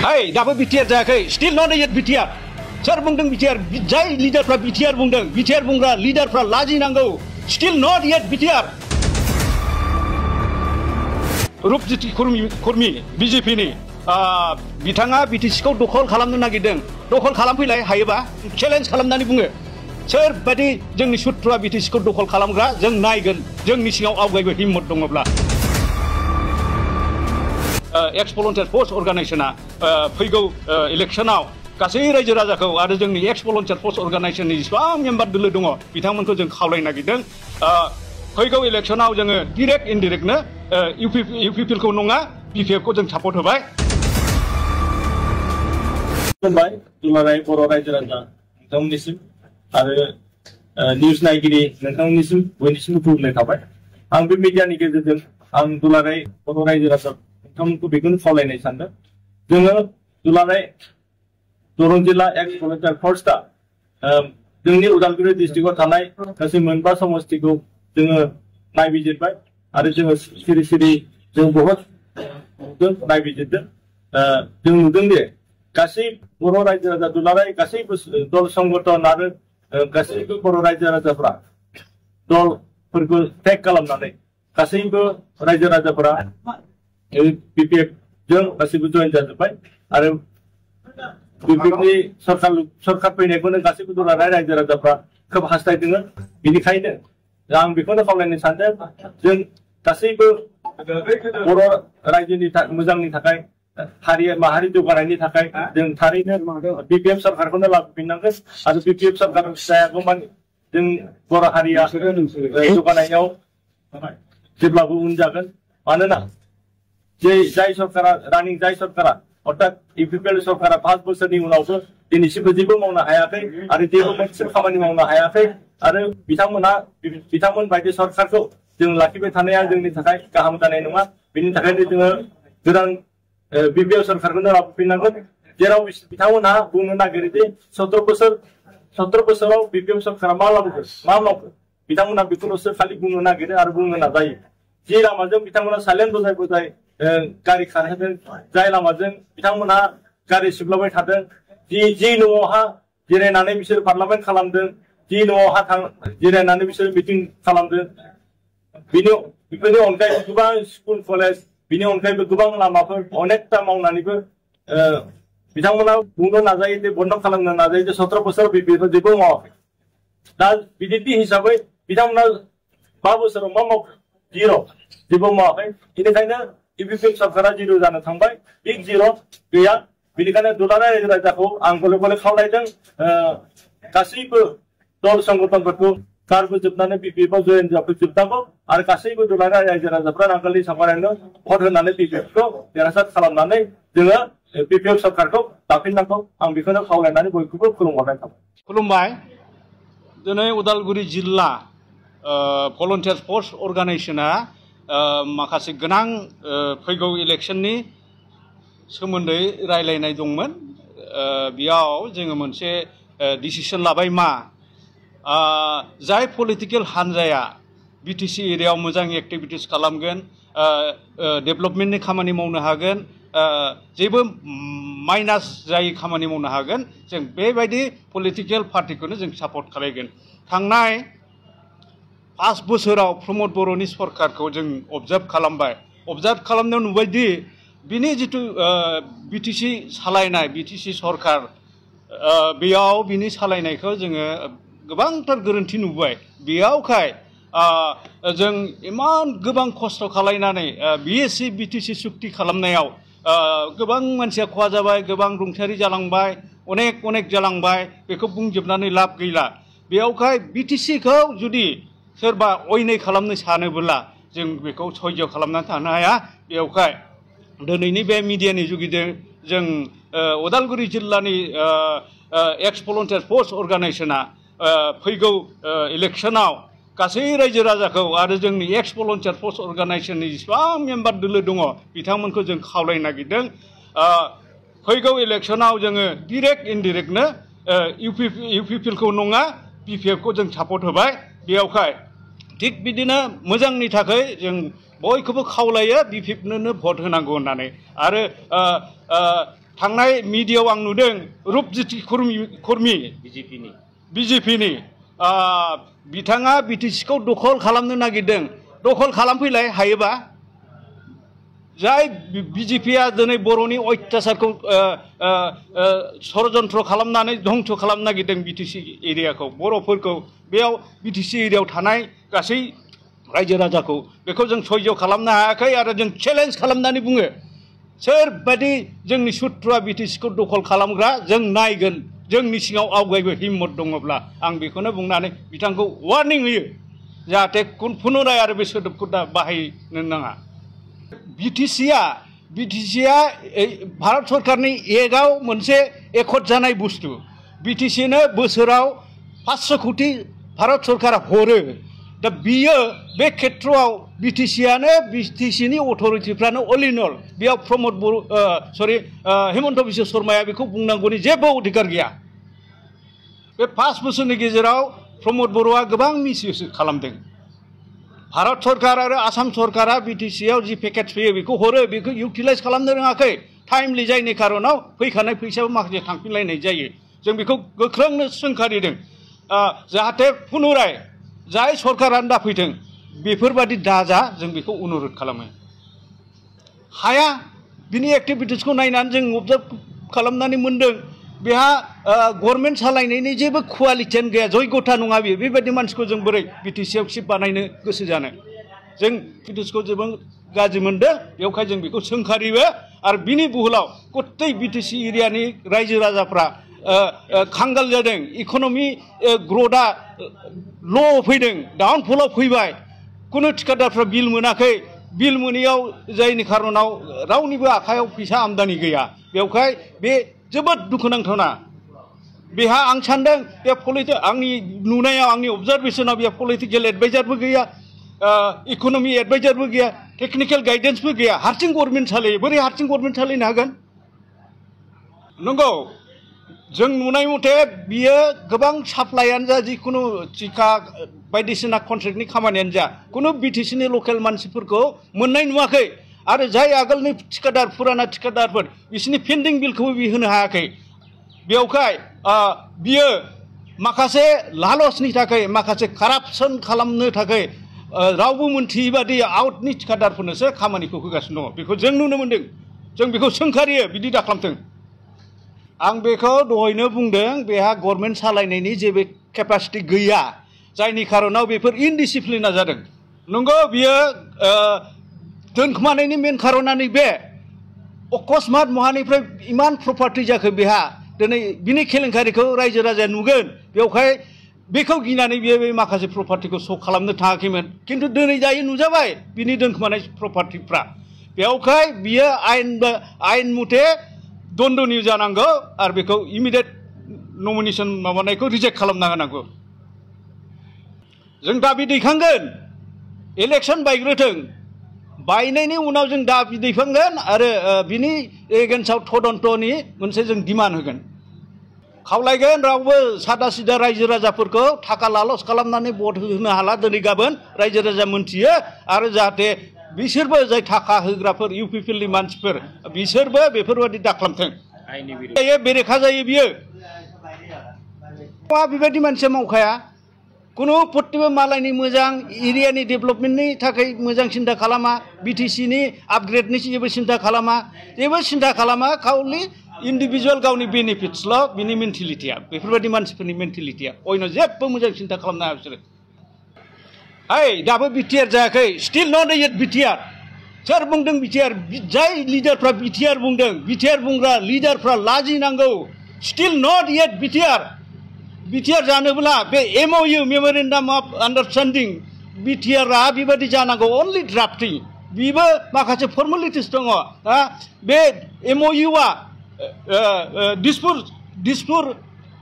Hey, dapat BTR जायाखै, still not yet BTR. Soर बुंदों BTR, जाय leaderफ्रा BTR बुंदों, BTR बुंग्रा leaderफ्रा लाजिनांगौ, still not yet BTR. रुपजित खुरमि BJP नि बिथाङा BTC-खौ दखल खालामनो नागिरदों, दखल खालामफैलाय हायोबा चेलेन्ज खालामनानै बुङो। सोर बायदि जोंनि सुथ्रुआ BTC-खौ दखल खालामग्रा जों नायगोन जोंनि सिङाव आवगायबो हिम्मत दङब्ला। एक्स भलन्टियार फोर्स अर्गानाइजेशना फैगौ इलेक्शनाव गासै रायजो राजाखौ आरो जोंनि एक्स भलन्टियार फोर्स अर्गानाइजेशननि जेसेबां मेम्बार दोलो दङ बिथांमोनखौ जों खावलायनो नागिरदों। फैगौ इलेक्शनाव जोङो डाइरेक्ट इनडाइरेक्टनो इउपिपिएलखौ नङा बिपिएफखौ जों सापर्ट होबाय। दुलाराय बर' रायजो राजा नोंथांमोननिसिम आरो निउस नायगिरि नोंथांमोननिसिम बयनिसिमबो खुलुमनाय थाबाय। आं बे मिडियानि गेजेरजों आं दुलाराय बर' रायजो राजा नोंथांमोनखौ बेखौनो खावलायनो सानदों। जोङो दुलाराय दरं जिल्ला एक्स भलन्टियार फोर्सआ जोंनि उदालगुरि डिस्ट्रिक्टआव थानाय गासै मोनबा समस्तिखौ जोङो नायबिजिरबाय आरो जोङो सिरि सिरि जों बहुत नायबिजिरदों। जों नुदों दे गासै बर' रायजो राजा दुलाराय गासैबो दल संगठन आरो गासैबो बर' रायजो राजाफ्रा दलफोरखौ टेग खालामनानै गासैबो रायजो राजाफोरा बिपिएफ जों गासैबो जइन जाजोब्बाय आरो बिपिएफनि सरकार फैनायखौनो गासैबो दुलाराय रायजो राजाफ्रा खोब हास्थायदों। बेनिखायनो आं बेखौनो खावलायनो सानदों जों गासैबो बर' रायजोनि मोजांनि थाखाय हारि माहारि जौगानायनि थाखाय जों थारैनो बिपिएफ सरकारखौनो लाबोफिननांगोन आरो बिपिएफ सरकार जायागौमानि जों बर' हारिया जौगानायाव जेब्लाबो उन जागोन। मानोना जाय सरकारा रानिं जाय सरकारा अर्थात इउपिपिएल सरकारा 5 बोसोरनि उनावबो दिनैसिमबो जेबो मावनो हायाखै आरो जेबो मोनसे खामानि मावनो हायाखै आरो बिथांमोन बायदि सरकारखौ जों लाखिबाय थानाया जोंनि थाखाय गाहाम जानाय नङा। बेनि थाखायनो जोङो गोदान बिपिएफ सरकारखौनो लाबोफिननांगोन जेराव बिथांमोनहा बुंनो नागिरो जे 17 बोसोराव बिपिएफ सरकारा मा लाबोखो मा मावखो बिथांमोनहा बेखौल'सो खालि बुंनो नागिरो आरो बुंनो नाजायो। जे लामाजों बिथांमोना साइलेन्ट बजाय गारि खारहोदों, जाय लामाजों बिथांमोनहा गारि सिबलाबाय थादों, जि न'आवहा जिरायनानै बिसोर पार्लामेन्ट खालामदों, जि न'आवहा जिरायनानै बिसोर मिटिं खालामदों, बेफोरनि अनगायैबो गोबां स्कुल कलेज बिनि अनगायैबो गोबां लामाफोर अनेकथा मावनानैबो बिथांमोना बुंनो नाजायो जे बन्द खालामनो नाजायो जे 17 बोसोराव बिपिएफआ जेबो मावाखै। दा बिदिन्थि हिसाबै बिथांमोना 5 बोसोराव मा मावखो जिर' जेबो मावाखै। बेनिखायनो इउपिपिएल सरकारा जिर' जानो थांबाय, बिग जिर' गैया। बेनिखायनो दुलाराय रायजो राजाखौ आं गले गले खावलायदों गासैबो दल संगठनफोरखौ गारबोजोबनानै बिपिएफआव जयेन जाफैजोबनांगौ आरो गासैबो दुलाराय रायजो राजाफ्रा आगोलनि सावरायनो भट होनानै बिपिएफखौ देरहासार खालामनानै जोङो बिपिएफ सरकारखौ दाफिननांगौ। आं बेखौनो खावलायनानै बयखौबो खुलुमहरनाय थाबाय। खुलुमबाय। दिनै उदालगुरि जिल्ला भलन्टियार फोर्स अर्गानाइजेशना माखासे गोनां फैगौ इलेक्शननि सोमोन्दै रायलायनाय दंमोन। बेयाव जोङो मोनसे डिसिसन लाबाय मा जाय पलिटिकेल हान्जाया बिटिसि एरियायाव मोजां एक्टिभिटिस खालामगोन, डेभेलपमेन्टनि खामानि मावनो हागोन, जेबो माइनास जायै खामानि मावनो हागोन, जों बेबायदि पलिटिकेल पार्टिखौनो जों सापर्ट खालामगोन। थांनाय 5 बोसोराव प्रमद बर'नि सरकारखौ जों अबजार्भ खालामबाय। अबजार्भ खालामनायाव नुबायदि बिनि जिथु बिटिसि सालायनाय बिटिसि सरकार बेयाव बिनि सालायनायखौ जोङो गोबांथार गोरोन्थि नुबाय। बेयावखाय जों इमान गोबां खस्थ' खालायनानै बिएसि बिटिसि सुक्ति खालामनायाव गोबां मानसिया खहा जाबाय, गोबां रुंसारि जालांबाय, अनेक जालांबाय, बेखौ बुंजोबनानै लाब गैला। बेयावखाय बिटिसिखौ जुदि सोरबा अयनाय खालामनो सानोब्ला जों बेखौ सह्य खालामनानै थानो हाया। बेयावखाय दिनैनि बे मिडियानि जुगिदे जों उदालगुरि जिल्लानि एक्स भलन्टियार फोर्स अर्गानाइजेशना फैगौ इलेक्शनाव गासै रायजो राजाखौ आरो जोंनि एक्स भलन्टियार फोर्स अर्गानाइजेशननि जेसेबां मेम्बार दोलो दङ बिथांमोनखौ जों खावलायनो नागिरदों फैगौ इलेक्शनाव जोङो डाइरेक्ट इनडाइरेक्टनो इउपिपिएलखौ नङा बिपिएफखौ जों सापर्ट होबाय। बेयावखाय थिग बिदिनो मोजांनि थाखाय जों बयखौबो खावलायो बिपिएफनोनो भट होनांगौ होननानै। आरो थांनाय मिडियायाव आं नुदों रुपजित खर्मी बिजेपिनि बिथाङा बिटिसिखौ दखल खालामनो नागिरदों दखल खालामफैलाय हायोबा जाय बिजेपिया दिनै बर'नि अत्याचारखौ षड़यन्त्र खालामनानै धंस खालामनो नागिरदों बिटिसि एरियाखौ बर'फोरखौ बेयाव बिटिसि एरियायाव थानाय गासै रायजो राजाखौ बेखौ जों सह्य खालामनो हायाखै आरो जों चेलेन्ज खालामनानै बुङो सोरबादि जोंनि सुथ्रुआ बिटिसिखौ दखल खालामग्रा जों नायगोन जोंनि सिङाव आवगायबो हिम्मत दङब्ला आं बेखौनो बुंनानै बिथांखौ वार्निं होयो जाहाथे पुनराय आरो बे सोदोबखौ दा बाहायनो नाङा बिटिसिया भारत सरकारनि एकआव मोनसे एकर्ड जानाय बुस्थु बिटिसिनो बोसोराव 500 कोटी भारत सरकारा हरो दा बियो बे खेत्रआव बिटिसिनि अथरिटिफ्रानो अल इन अल बेयाव हेमन्त बिश्व शर्माया बेखौ बुंनांगौनि जेबो अधिकार गैया बे 5 बोसोरनि गेजेराव प्रमद बर'आ गोबां मिसइउज खालामदों भारत सरकार आरो आसाम सरकारा बिटिसियाव जि पेकेज फैयो बेखौ हरो बेखौ इउटिलाइज खालामनो रोङाखै टाइमलि जायनि खारनाव फैखानाय फैसाबो माखासे थांफिनलायनाय जायो जों बेखौ गोख्रोंनो सोंखारिदों जाहाथे पुनराय जाय सरकारानो दाफैथों बेफोरबादि दाजा जों बेखौ अनुरोध खालामो हाया बिनि एक्टिभिटिसखौ नायनानै जों अबजार्भ खालामनानै मोनदों बेहा गभर्नमेन्ट सालायनायनि जेबो क्वालिटियानो गैया जयगथा नङा बियो बेबायदि मानसिखौ जों बोरै बिटिसियाव सिट बानायनो गोसो जानो जों बिटिसिखौ जोबोद गाज्रि मोनदों बेवहाय जों बेखौ सोंखारियो आरो बिनि बुहुलाव गत्तै बिटिसि एरियानि रायजो राजाफ्रा खांगाल जादों इकनमि ग्रथआ ल' फैदों डाउनफलाव फैबाय कुनु ठिकादारफ्रा बिल मोनाखै बिल मोनैयाव जायनि खारनाव रावनिबो आखायाव फैसा आमदानि गैया बेवहाय बे जोबोद दुखुनांथावना बेहा आं सानदों बे आंनि नुनायाव आंनि अबजारभेशनाव बे पलिटिकेल एडभाइजारबो गैया इकनमि एडभाइजारबो गैया टेक्निकेल गाइडेन्सबो गैया हारसिं गभर्नमेन्ट सालायो बोरै हारसिं गभर्नमेन्ट सालायनो हागोन नंगौ जों नुनाय मथे बियो गोबां साप्लायानो जा जिखुनु टिका बायदिसिना कन्ट्रेक्टनि खामानियानो जा कुनु बिटिसिनि लकेल मानसिफोरखौ मोननाय नुवाखै आरो जाय आगोलनि ठिकादार फुराना ठिकादारफोर बिसोरनि पेन्डिं बिलखौबो बि होनो हायाखै बेवहाय बियो माखासे लालसनि थाखाय माखासे कारापसन खालामनो थाखाय रावबो मोनथियै बादि आउटनि ठिकादारफोरनोसो खामानिखौ होगासिनो दङ बेखौ जों नुनो मोन्दों जों बेखौ सोंखारियो बिदि दाखालामथों आं बेखौ दहायनो बुंदों बेहा गभर्नमेन्ट सालायनायनि जेबो केपासिटि गैया जायनि खारनाव बेफोर इनडिसिप्लिना जादों नंगौ बियो दोनखोमानायनि मेन खारनानो बे अकस्मात महानिफ्राय इमान प्रपार्टि जाखो बेहा दिनै बिनि केलेंकारिखौ रायजो राजाया नुगोन बेवहाय बेखौ गिनानै बियो बे माखासे प्रपार्टिखौ श' खालामनो थाङाखैमोन खिन्थु दिनै दायो नुजाबाय बिनि दोनखोमानाय प्रपार्टिफ्रा बेवहाय बियो आयेन मथे दन्दनि जानांगौ आरो बेखौ इमिडियेट नमिनेसन माबानायखौ रिजेक्ट खालामना होनांगौ जों दाबि दैखांगोन इलेक्सन बायग्रोथों बायनायनि उनाव जों दाबि दैखांगोन आरो बिनि एगेन्स्टआव तदन्तनि मोनसे जों डिमान्ड होगोन खावलायगोन रावबो सादा सिदा रायजो राजाफोरखौ थाखा लालस खालामनानै भट होनो हाला दिनै गाबोन रायजो राजा मोनथियो आरो जाहाथे बिसोरबो जाय थाखा होग्राफोर इउपिपिएलनि मानसिफोर बिसोरबो बेफोरबायदि दाखालामथों बेरेखा जायो बियो बेबायदि मानसिया मावखाया कुनु फुर्तिबो मालायनि मोजां एरियानि डेभेलपमेन्टनि थाखाय मोजां सिन्था खालामा बिटिसिनि आपग्रेडनि जेबो सिन्था खालामा खालि इन्डिभिजुअल गावनि बेनिफिट्सल' बिनि मेन्टेलिटिया बेफोरबायदि मानसिफोरनि मेन्टेलिटिया अयन' जेबो मोजां सिन्था खालामनो हाया बिसोरो दाबो बिटिआर जायाखै स्टिल नट येट बिटिआर सोर बुंदों बिटिआर जाय लिडारफ्रा बिटिआर बुंदों बिटिआर बुंग्रा लिडारफ्रा लाजिनांगौ स्टिल नट येट बिटिआर जानोब्ला बे एमअइउ मेमोरेन्डाम अफ आन्डारस्टेन्डिं बिटिआरआ बेबायदि जानांगौ अनलि ड्राफ्टिं बेबो माखासे फर्मेलिटिस दङ बे एमअइउआ दिसपुर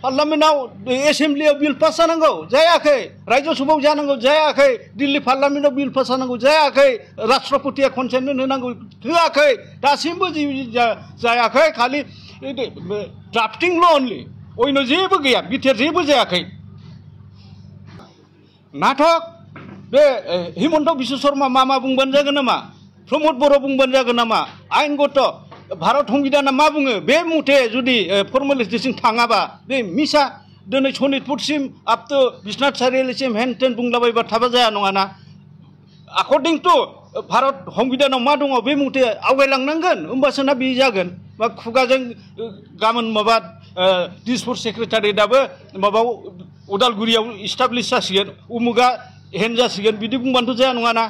पार्लामेन्टआव एसेम्ब्लियाव बिल पास जानांगौ जायाखै राज्यसभायाव जानांगौ जायाखै दिल्ली पार्लामेन्टआव बिल पास जानांगौ जायाखै राष्ट्रपतिया कनसेन्ट होनांगौ होआखै दासिमबो जायाखै खालि ड्राफ्टिंल' अनलि अयन' जेबो गैया बिटिआर जेबो जायाखै नाटक बे हिमन्त बिश्व शर्मा मा बुंबानो जागोन नामा प्रमद बर' बुंबानो जागोन नामा आयेनगत भारत संबिधाना मा बुङो बे मथे जुदि फर्मेलिटिसिम थाङाबा बे मिसा दिनै सनितपुरसिम आप टु बिश्वनाथ सारियालिसिम हेन टेन बुंलाबायबा थाबा जाया नङाना according to भारत संबिधानाव मा दङ बे मथे आवगायलांनांगोन होमबासो ना बे जागोन बा खुगाजों गाबोन माबा दिसपुर सेक्रेटारियेटआबो माबाव उदालगुरियाव इस्टाब्लिश जासिगोन उमुगा हेन जासिगोन बिदि बुंबानोथ' जाया नङाना